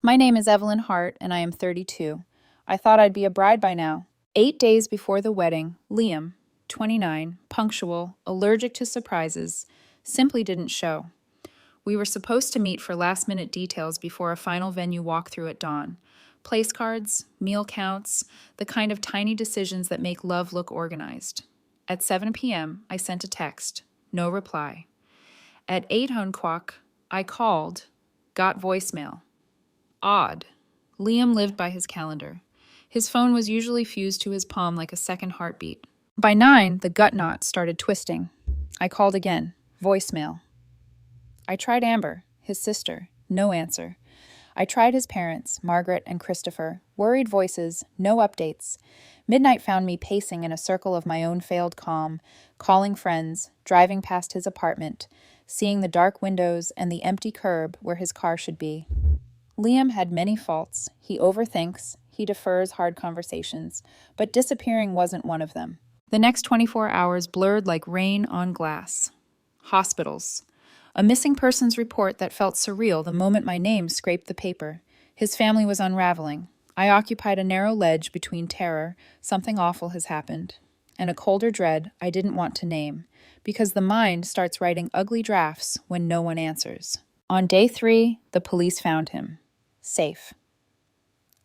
My name is Evelyn Hart, and I am 32. I thought I'd be a bride by now. 8 days before the wedding, Liam, 29, punctual, allergic to surprises, simply didn't show. We were supposed to meet for last-minute details before a final venue walkthrough at dawn. Place cards, meal counts, the kind of tiny decisions that make love look organized. At 7 p.m., I sent a text. No reply. At 8 Hunquak, I called, got voicemail. Odd. Liam lived by his calendar. His phone was usually fused to his palm like a second heartbeat. By 9, the gut knot started twisting. I called again. Voicemail. I tried Amber, his sister. No answer. I tried his parents, Margaret and Christopher. Worried voices, no updates. Midnight found me pacing in a circle of my own failed calm, calling friends, driving past his apartment, seeing the dark windows and the empty curb where his car should be. Liam had many faults. He overthinks, he defers hard conversations, but disappearing wasn't one of them. The next 24 hours blurred like rain on glass. Hospitals. A missing persons report that felt surreal the moment my name scraped the paper. His family was unraveling. I occupied a narrow ledge between terror, something awful has happened, and a colder dread I didn't want to name, because the mind starts writing ugly drafts when no one answers. On day 3, the police found him. Safe.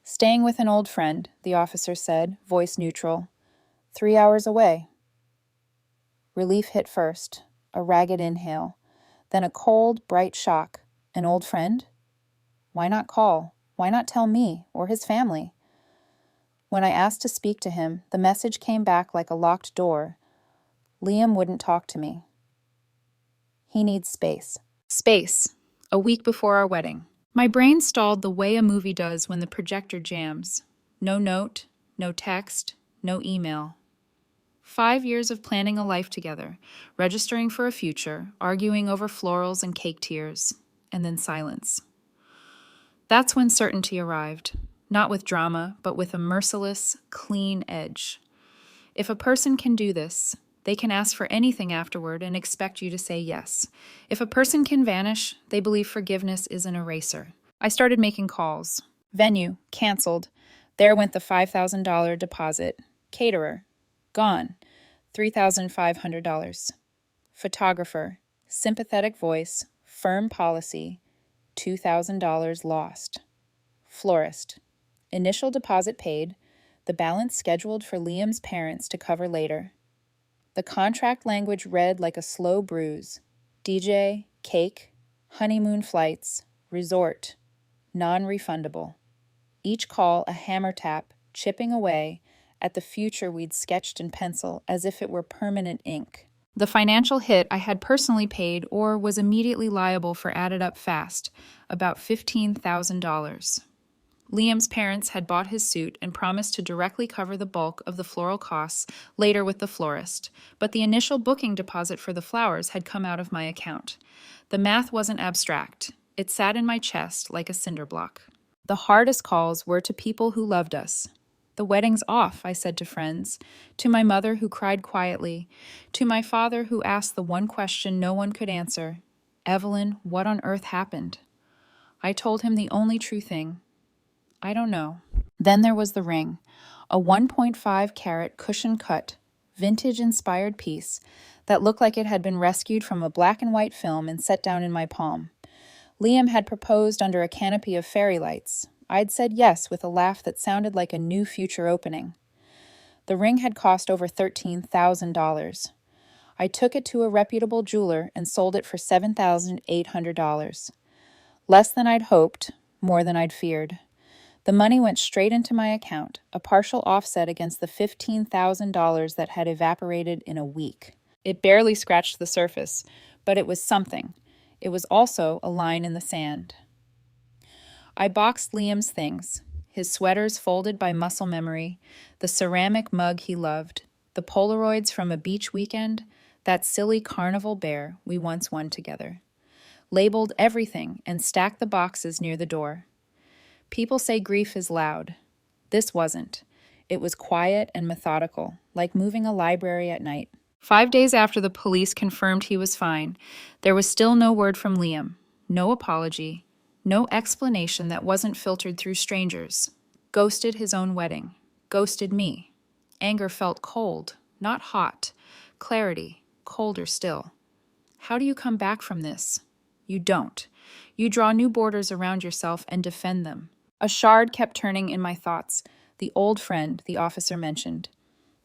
Staying with an old friend, the officer said, voice neutral. 3 hours away. Relief hit first, a ragged inhale, then a cold, bright shock. An old friend? Why not call? Why not tell me or his family? When I asked to speak to him, the message came back like a locked door. Liam wouldn't talk to me. He needs space. Space. A week before our wedding. My brain stalled the way a movie does when the projector jams. No note, no text, no email. 5 years of planning a life together, registering for a future, arguing over florals and cake tears, and then silence. That's when certainty arrived, not with drama, but with a merciless, clean edge. If a person can do this, they can ask for anything afterward and expect you to say yes. If a person can vanish, they believe forgiveness is an eraser. I started making calls. Venue, canceled. There went the $5,000 deposit. Caterer, gone. $3,500. Photographer, sympathetic voice, firm policy, $2,000 lost. Florist, initial deposit paid, the balance scheduled for Liam's parents to cover later. The contract language read like a slow bruise. DJ, cake, honeymoon flights, resort, non-refundable. Each call a hammer tap, chipping away at the future we'd sketched in pencil as if it were permanent ink. The financial hit I had personally paid or was immediately liable for added up fast, about $15,000. Liam's parents had bought his suit and promised to directly cover the bulk of the floral costs later with the florist, but the initial booking deposit for the flowers had come out of my account. The math wasn't abstract. It sat in my chest like a cinder block. The hardest calls were to people who loved us. The wedding's off, I said to friends, to my mother who cried quietly, to my father who asked the one question no one could answer, Evelyn, what on earth happened? I told him the only true thing. I don't know. Then there was the ring, a 1.5 carat cushion cut, vintage-inspired piece that looked like it had been rescued from a black and white film and set down in my palm. Liam had proposed under a canopy of fairy lights. I'd said yes with a laugh that sounded like a new future opening. The ring had cost over $13,000. I took it to a reputable jeweler and sold it for $7,800. Less than I'd hoped, more than I'd feared. The money went straight into my account, a partial offset against the $15,000 that had evaporated in a week. It barely scratched the surface, but it was something. It was also a line in the sand. I boxed Liam's things, his sweaters folded by muscle memory, the ceramic mug he loved, the Polaroids from a beach weekend, that silly carnival bear we once won together. Labeled everything and stacked the boxes near the door. People say grief is loud. This wasn't. It was quiet and methodical, like moving a library at night. 5 days after the police confirmed he was fine, there was still no word from Liam, no apology, No explanation that wasn't filtered through strangers. Ghosted his own wedding. Ghosted me. Anger felt cold, not hot. Clarity, colder still. How do you come back from this? You don't. You draw new borders around yourself and defend them. A shard kept turning in my thoughts. The old friend the officer mentioned.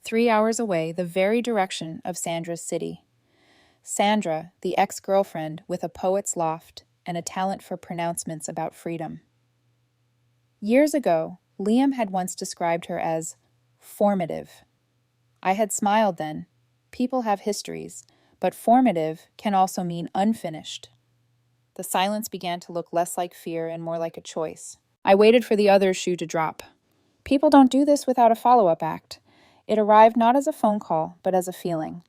3 hours away, the very direction of Sandra's city. Sandra, the ex-girlfriend with a poet's loft and a talent for pronouncements about freedom. Years ago, Liam had once described her as formative. I had smiled then. People have histories, but formative can also mean unfinished. The silence began to look less like fear and more like a choice. I waited for the other shoe to drop. People don't do this without a follow-up act. It arrived not as a phone call, but as a feeling.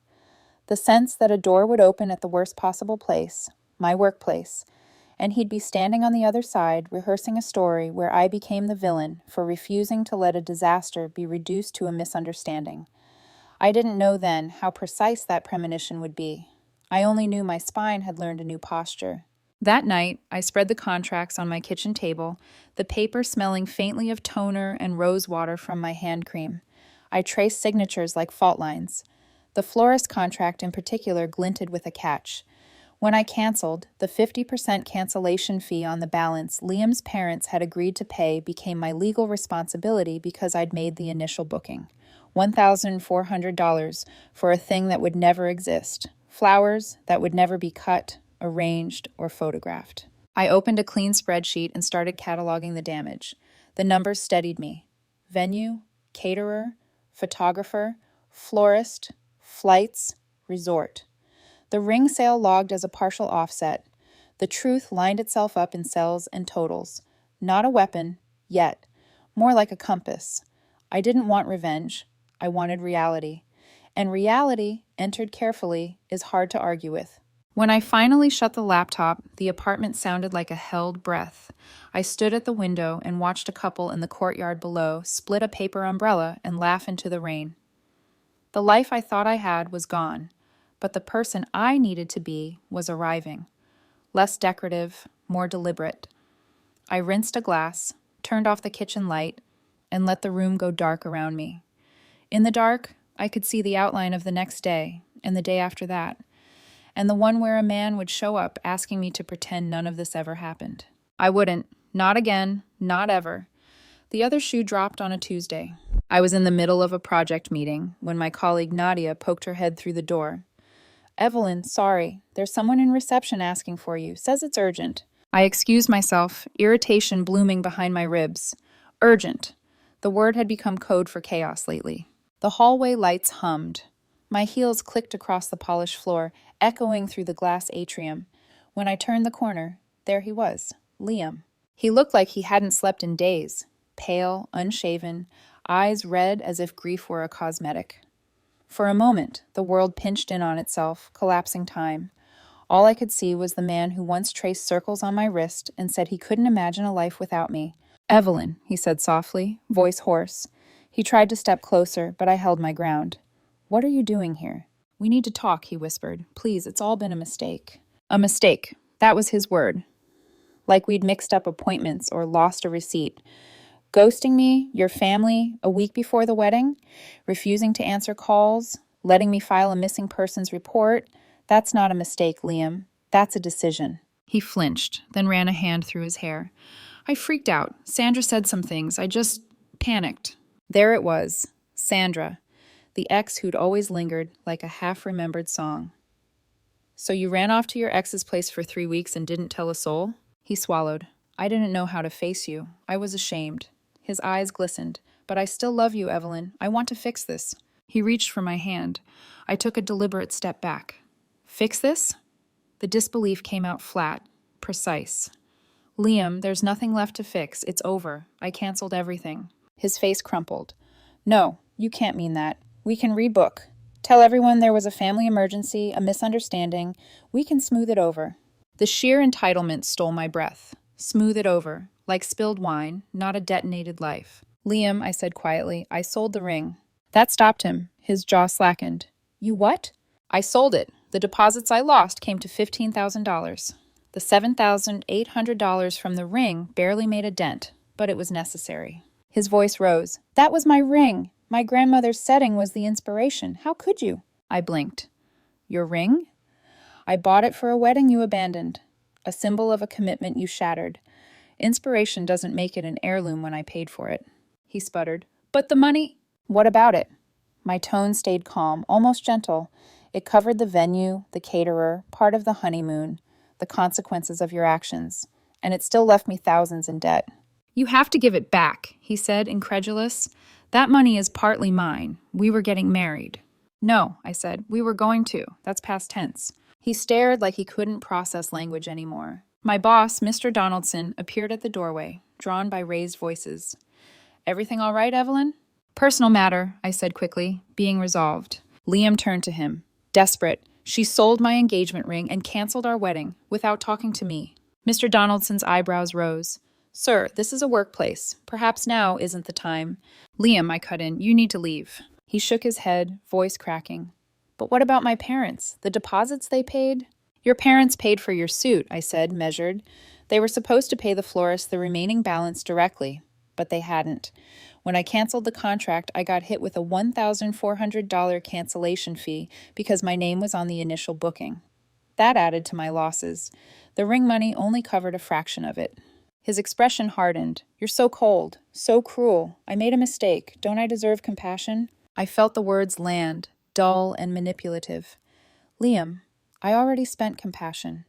The sense that a door would open at the worst possible place, my workplace, and he'd be standing on the other side, rehearsing a story where I became the villain for refusing to let a disaster be reduced to a misunderstanding. I didn't know then how precise that premonition would be. I only knew my spine had learned a new posture. That night, I spread the contracts on my kitchen table, the paper smelling faintly of toner and rose water from my hand cream. I traced signatures like fault lines. The florist contract in particular glinted with a catch. When I canceled, the 50% cancellation fee on the balance Liam's parents had agreed to pay became my legal responsibility because I'd made the initial booking. $1,400 for a thing that would never exist. Flowers that would never be cut, arranged, or photographed. I opened a clean spreadsheet and started cataloging the damage. The numbers steadied me. Venue, caterer, photographer, florist, flights, resort. The ring sale logged as a partial offset. The truth lined itself up in cells and totals. Not a weapon, yet. More like a compass. I didn't want revenge. I wanted reality. And reality, entered carefully, is hard to argue with. When I finally shut the laptop, the apartment sounded like a held breath. I stood at the window and watched a couple in the courtyard below split a paper umbrella and laugh into the rain. The life I thought I had was gone. But the person I needed to be was arriving. Less decorative, more deliberate. I rinsed a glass, turned off the kitchen light, and let the room go dark around me. In the dark, I could see the outline of the next day, and the day after that, and the one where a man would show up asking me to pretend none of this ever happened. I wouldn't. Not again. Not ever. The other shoe dropped on a Tuesday. I was in the middle of a project meeting when my colleague Nadia poked her head through the door. "Evelyn, sorry. There's someone in reception asking for you. Says it's urgent." I excused myself, irritation blooming behind my ribs. Urgent. The word had become code for chaos lately. The hallway lights hummed. My heels clicked across the polished floor, echoing through the glass atrium. When I turned the corner, there he was, Liam. He looked like he hadn't slept in days. Pale, unshaven, eyes red as if grief were a cosmetic. For a moment, the world pinched in on itself, collapsing time. All I could see was the man who once traced circles on my wrist and said he couldn't imagine a life without me. "Evelyn," he said softly, voice hoarse. He tried to step closer, but I held my ground. "What are you doing here?" "We need to talk," he whispered. "Please, it's all been a mistake." A mistake. That was his word. Like we'd mixed up appointments or lost a receipt. Ghosting me, your family, a week before the wedding, refusing to answer calls, letting me file a missing persons report. That's not a mistake, Liam. That's a decision. He flinched, then ran a hand through his hair. I freaked out. Sandra said some things. I just panicked. There it was. Sandra, the ex who'd always lingered like a half-remembered song. "So you ran off to your ex's place for 3 weeks and didn't tell a soul?" He swallowed. "I didn't know how to face you. I was ashamed." His eyes glistened. "But I still love you, Evelyn. I want to fix this." He reached for my hand. I took a deliberate step back. "Fix this?" The disbelief came out flat, precise. "Liam, there's nothing left to fix. It's over. I canceled everything." His face crumpled. "No, you can't mean that. We can rebook. Tell everyone there was a family emergency, a misunderstanding. We can smooth it over." The sheer entitlement stole my breath. Smooth it over, like spilled wine, not a detonated life. "Liam," I said quietly, "I sold the ring." That stopped him. His jaw slackened. "You what?" "I sold it. The deposits I lost came to $15,000. The $7,800 from the ring barely made a dent, but it was necessary. His voice rose. That was my ring. My grandmother's setting was the inspiration. How could you? I blinked. Your ring? I bought it for a wedding you abandoned, a symbol of a commitment you shattered. Inspiration doesn't make it an heirloom when I paid for it. He sputtered. But the money? What about it? My tone stayed calm, almost gentle. It covered the venue, the caterer, part of the honeymoon, the consequences of your actions, and it still left me thousands in debt. You have to give it back, he said, incredulous. That money is partly mine. We were getting married. No, I said, we were going to. That's past tense. He stared like he couldn't process language anymore. My boss, Mr. Donaldson, appeared at the doorway, drawn by raised voices. Everything all right, Evelyn? Personal matter, I said quickly, being resolved. Liam turned to him. Desperate, she sold my engagement ring and canceled our wedding without talking to me. Mr. Donaldson's eyebrows rose. Sir, this is a workplace. Perhaps now isn't the time. Liam, I cut in, you need to leave. He shook his head, voice cracking. But what about my parents? The deposits they paid? Your parents paid for your suit, I said, measured. They were supposed to pay the florist the remaining balance directly, but they hadn't. When I canceled the contract, I got hit with a $1,400 cancellation fee because my name was on the initial booking. That added to my losses. The ring money only covered a fraction of it. His expression hardened. You're so cold, so cruel. I made a mistake. Don't I deserve compassion? I felt the words land, dull and manipulative. Liam, I already spent compassion.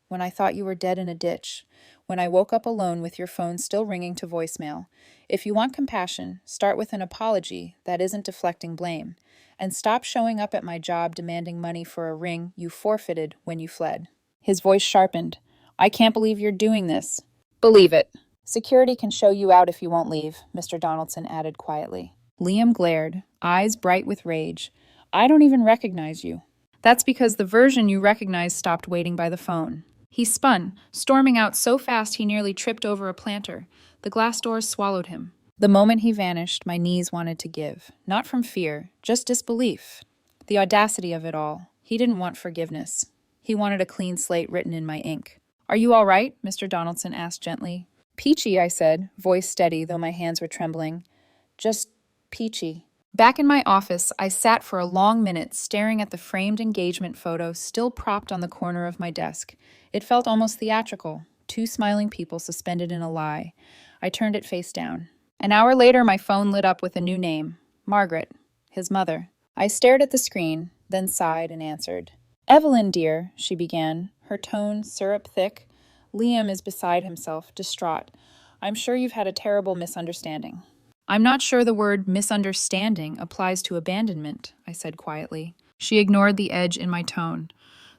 When I thought you were dead in a ditch. When I woke up alone with your phone still ringing to voicemail. If you want compassion, start with an apology that isn't deflecting blame. And stop showing up at my job demanding money for a ring you forfeited when you fled. His voice sharpened. I can't believe you're doing this. Believe it. Security can show you out if you won't leave, Mr. Donaldson added quietly. Liam glared, eyes bright with rage. I don't even recognize you. That's because the version you recognize stopped waiting by the phone. He spun, storming out so fast he nearly tripped over a planter. The glass doors swallowed him. The moment he vanished, my knees wanted to give. Not from fear, just disbelief. The audacity of it all. He didn't want forgiveness. He wanted a clean slate written in my ink. Are you all right? Mr. Donaldson asked gently. Peachy, I said, voice steady though my hands were trembling. Just peachy. Back in my office, I sat for a long minute staring at the framed engagement photo still propped on the corner of my desk. It felt almost theatrical, two smiling people suspended in a lie. I turned it face down. An hour later, my phone lit up with a new name, Margaret, his mother. I stared at the screen, then sighed and answered. Evelyn, dear, she began, her tone syrup thick. Liam is beside himself, distraught. I'm sure you've had a terrible misunderstanding. I'm not sure the word misunderstanding applies to abandonment, I said quietly. She ignored the edge in my tone.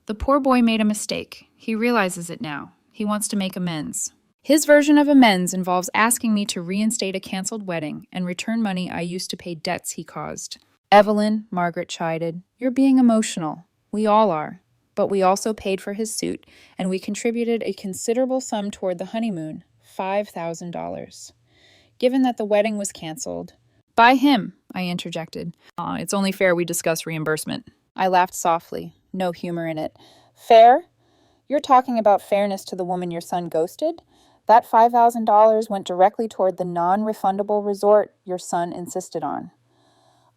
The poor boy made a mistake. He realizes it now. He wants to make amends. His version of amends involves asking me to reinstate a canceled wedding and return money I used to pay debts he caused. Evelyn, Margaret chided, you're being emotional. We all are. But we also paid for his suit, and we contributed a considerable sum toward the honeymoon, $5,000. Given that the wedding was canceled. By him, I interjected. It's only fair we discuss reimbursement. I laughed softly, no humor in it. Fair? You're talking about fairness to the woman your son ghosted? That $5,000 went directly toward the non-refundable resort your son insisted on.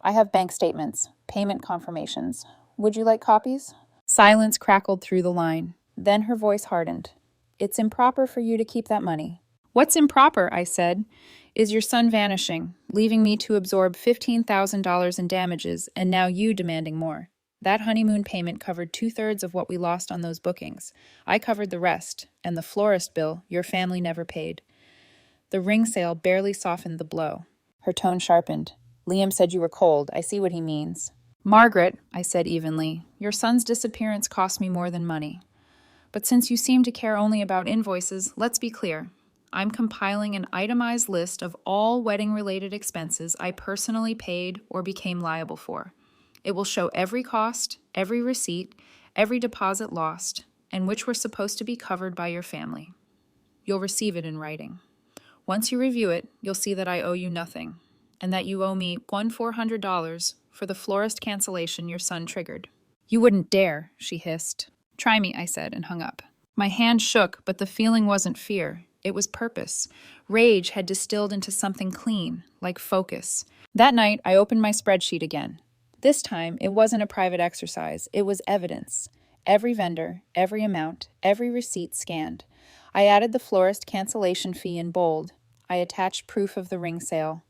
I have bank statements, payment confirmations. Would you like copies? Silence crackled through the line. Then her voice hardened. It's improper for you to keep that money. What's improper, I said, is your son vanishing, leaving me to absorb $15,000 in damages, and now you demanding more. That honeymoon payment covered 2/3 of what we lost on those bookings. I covered the rest, and the florist bill your family never paid. The ring sale barely softened the blow. Her tone sharpened. Liam said you were cold. I see what he means. Margaret, I said evenly, your son's disappearance cost me more than money. But since you seem to care only about invoices, let's be clear. I'm compiling an itemized list of all wedding-related expenses I personally paid or became liable for. It will show every cost, every receipt, every deposit lost, and which were supposed to be covered by your family. You'll receive it in writing. Once you review it, you'll see that I owe you nothing, and that you owe me $1,400 for the florist cancellation your son triggered. You wouldn't dare, she hissed. Try me, I said, and hung up. My hand shook, but the feeling wasn't fear. It was purpose. Rage had distilled into something clean, like focus. That night, I opened my spreadsheet again. This time, it wasn't a private exercise, it was evidence. Every vendor, every amount, every receipt scanned. I added the florist cancellation fee in bold. I attached proof of the ring sale.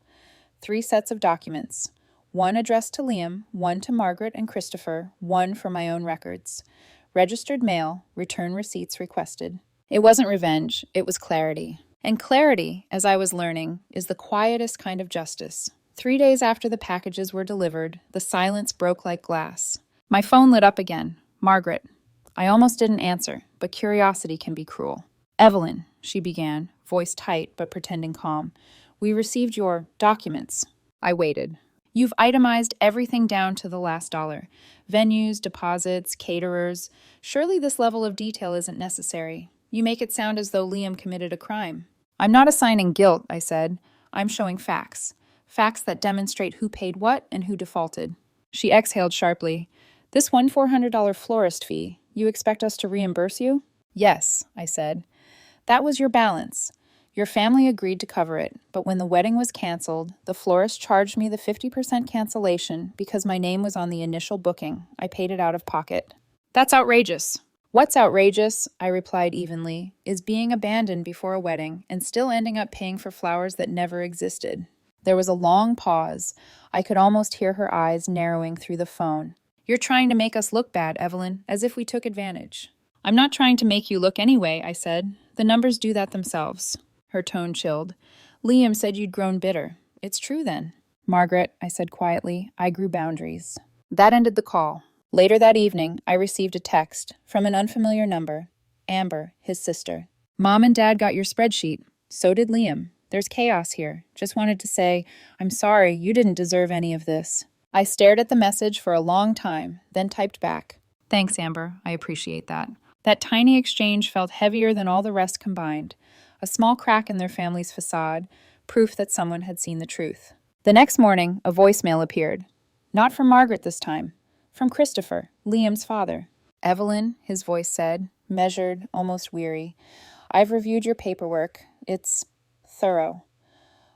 3 sets of documents. One addressed to Liam, one to Margaret and Christopher, one for my own records. Registered mail, return receipts requested. It wasn't revenge, it was clarity. And clarity, as I was learning, is the quietest kind of justice. 3 days after the packages were delivered, the silence broke like glass. My phone lit up again. Margaret. I almost didn't answer, but curiosity can be cruel. Evelyn, she began, voice tight but pretending calm. We received your documents. I waited. You've itemized everything down to the last dollar. Venues, deposits, caterers. Surely this level of detail isn't necessary. You make it sound as though Liam committed a crime. I'm not assigning guilt, I said. I'm showing facts. Facts that demonstrate who paid what and who defaulted. She exhaled sharply. This $400 florist fee, you expect us to reimburse you? Yes, I said. That was your balance. Your family agreed to cover it, but when the wedding was canceled, the florist charged me the 50% cancellation because my name was on the initial booking. I paid it out of pocket. That's outrageous. What's outrageous, I replied evenly, is being abandoned before a wedding and still ending up paying for flowers that never existed. There was a long pause. I could almost hear her eyes narrowing through the phone. You're trying to make us look bad, Evelyn, as if we took advantage. I'm not trying to make you look anyway, I said. The numbers do that themselves. Her tone chilled. Liam said you'd grown bitter. It's true then. Margaret, I said quietly, I grew boundaries. That ended the call. Later that evening, I received a text from an unfamiliar number. Amber, his sister. Mom and Dad got your spreadsheet. So did Liam. There's chaos here. Just wanted to say, I'm sorry, you didn't deserve any of this. I stared at the message for a long time, then typed back. Thanks, Amber. I appreciate that. That tiny exchange felt heavier than all the rest combined. A small crack in their family's facade, proof that someone had seen the truth. The next morning, a voicemail appeared. Not from Margaret this time. From Christopher, Liam's father. Evelyn, his voice said, measured, almost weary. I've reviewed your paperwork. It's thorough.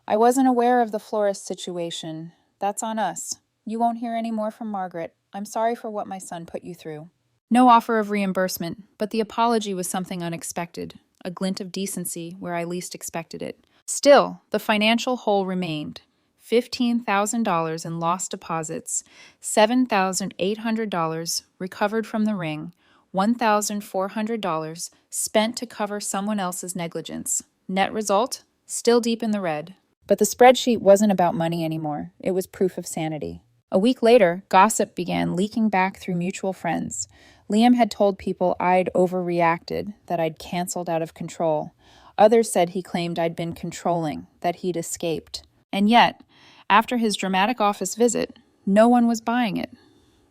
I wasn't aware of the florist situation. That's on us. You won't hear any more from Margaret. I'm sorry for what my son put you through. No offer of reimbursement, but the apology was something unexpected, a glint of decency where I least expected it. Still, the financial hole remained. $15,000 in lost deposits, $7,800 recovered from the ring, $1,400 spent to cover someone else's negligence. Net result? Still deep in the red. But the spreadsheet wasn't about money anymore. It was proof of sanity. A week later, gossip began leaking back through mutual friends. Liam had told people I'd overreacted, that I'd canceled out of control. Others said he claimed I'd been controlling, that he'd escaped. And yet, after his dramatic office visit, no one was buying it.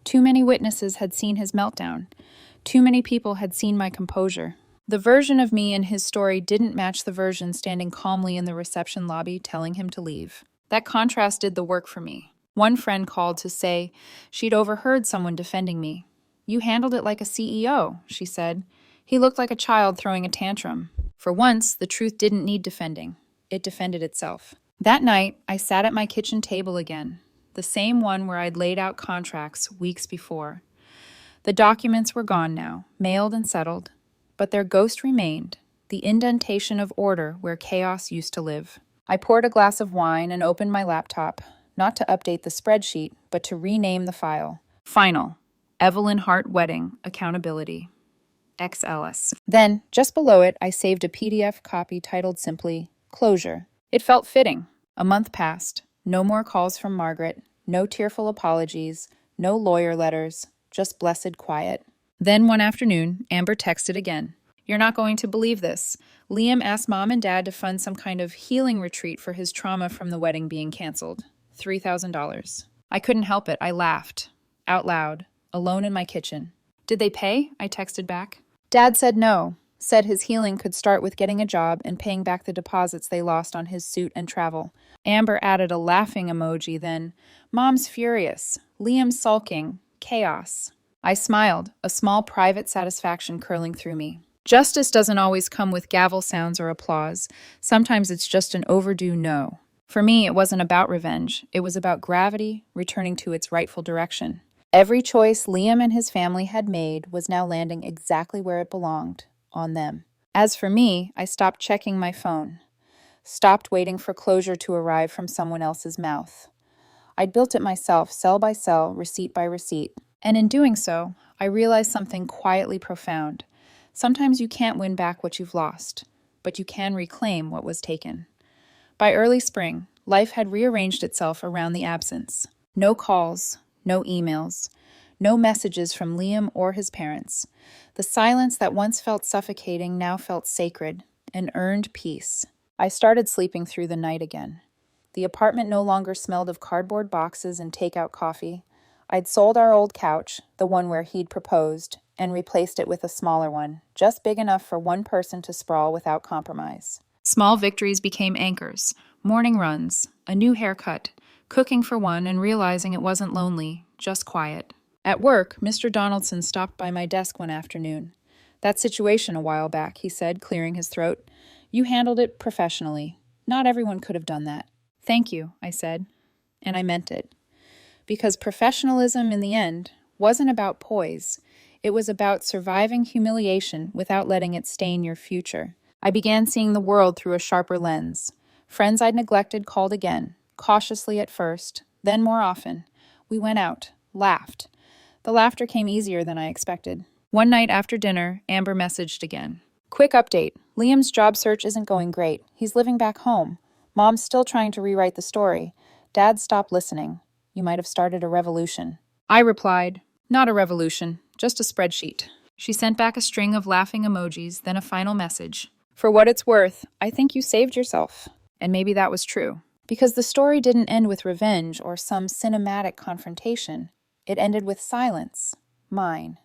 Too many witnesses had seen his meltdown. Too many people had seen my composure. The version of me in his story didn't match the version standing calmly in the reception lobby telling him to leave. That contrast did the work for me. One friend called to say she'd overheard someone defending me. You handled it like a CEO, she said. He looked like a child throwing a tantrum. For once, the truth didn't need defending. It defended itself. That night, I sat at my kitchen table again, the same one where I'd laid out contracts weeks before. The documents were gone now, mailed and settled, but their ghost remained, the indentation of order where chaos used to live. I poured a glass of wine and opened my laptop, not to update the spreadsheet, but to rename the file. Final. Evelyn Hart Wedding, Accountability. XLS. Then, just below it, I saved a PDF copy titled simply, Closure. It felt fitting. A month passed. No more calls from Margaret. No tearful apologies. No lawyer letters. Just blessed quiet. Then one afternoon, Amber texted again. You're not going to believe this. Liam asked Mom and Dad to fund some kind of healing retreat for his trauma from the wedding being canceled. $3,000. I couldn't help it. I laughed. Out loud. Alone in my kitchen. Did they pay? I texted back. Dad said no. Said his healing could start with getting a job and paying back the deposits they lost on his suit and travel. Amber added a laughing emoji then. Mom's furious. Liam's sulking. Chaos. I smiled, a small private satisfaction curling through me. Justice doesn't always come with gavel sounds or applause. Sometimes it's just an overdue no. For me, it wasn't about revenge. It was about gravity returning to its rightful direction. Every choice Liam and his family had made was now landing exactly where it belonged, on them. As for me, I stopped checking my phone, stopped waiting for closure to arrive from someone else's mouth. I'd built it myself, cell by cell, receipt by receipt. And in doing so, I realized something quietly profound. Sometimes you can't win back what you've lost, but you can reclaim what was taken. By early spring, life had rearranged itself around the absence. No calls, no emails, no messages from Liam or his parents. The silence that once felt suffocating now felt sacred, an earned peace. I started sleeping through the night again. The apartment no longer smelled of cardboard boxes and takeout coffee. I'd sold our old couch, the one where he'd proposed, and replaced it with a smaller one, just big enough for one person to sprawl without compromise. Small victories became anchors, morning runs, a new haircut, cooking for one and realizing it wasn't lonely, just quiet. At work, Mr. Donaldson stopped by my desk one afternoon. "That situation a while back," he said, clearing his throat. "You handled it professionally. Not everyone could have done that." "Thank you," I said, and I meant it. Because professionalism, in the end, wasn't about poise. It was about surviving humiliation without letting it stain your future. I began seeing the world through a sharper lens. Friends I'd neglected called again, cautiously at first, then more often. We went out, laughed. The laughter came easier than I expected. One night after dinner, Amber messaged again. "Quick update. Liam's job search isn't going great. He's living back home. Mom's still trying to rewrite the story. Dad stopped listening. You might have started a revolution." I replied, "Not a revolution, just a spreadsheet." She sent back a string of laughing emojis, then a final message. "For what it's worth, I think you saved yourself." And maybe that was true. Because the story didn't end with revenge or some cinematic confrontation. It ended with silence. Mine.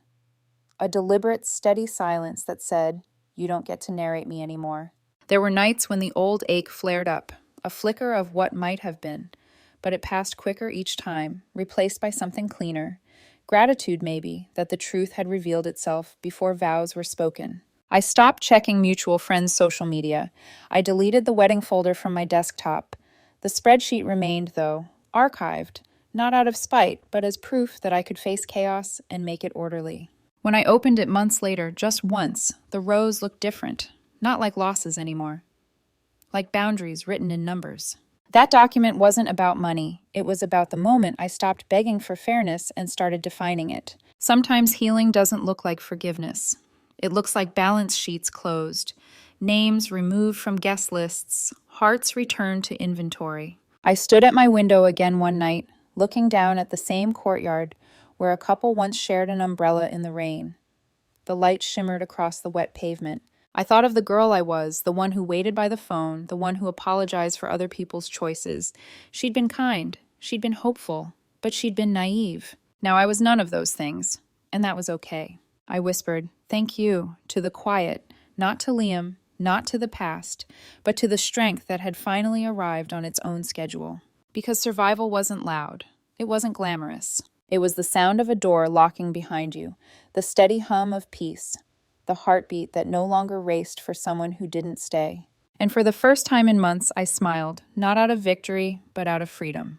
A deliberate, steady silence that said, "You don't get to narrate me anymore." There were nights when the old ache flared up, a flicker of what might have been, but it passed quicker each time, replaced by something cleaner. Gratitude, maybe, that the truth had revealed itself before vows were spoken. I stopped checking mutual friends' social media. I deleted the wedding folder from my desktop. The spreadsheet remained, though, archived, not out of spite, but as proof that I could face chaos and make it orderly. When I opened it months later, just once, the rows looked different, not like losses anymore, like boundaries written in numbers. That document wasn't about money. It was about the moment I stopped begging for fairness and started defining it. Sometimes healing doesn't look like forgiveness. It looks like balance sheets closed, names removed from guest lists, hearts returned to inventory. I stood at my window again one night, looking down at the same courtyard where a couple once shared an umbrella in the rain. The light shimmered across the wet pavement. I thought of the girl I was, the one who waited by the phone, the one who apologized for other people's choices. She'd been kind, she'd been hopeful, but she'd been naive. Now I was none of those things, and that was okay. I whispered, "Thank you," to the quiet, not to Liam, not to the past, but to the strength that had finally arrived on its own schedule. Because survival wasn't loud. It wasn't glamorous. It was the sound of a door locking behind you, the steady hum of peace, the heartbeat that no longer raced for someone who didn't stay. And for the first time in months, I smiled, not out of victory, but out of freedom.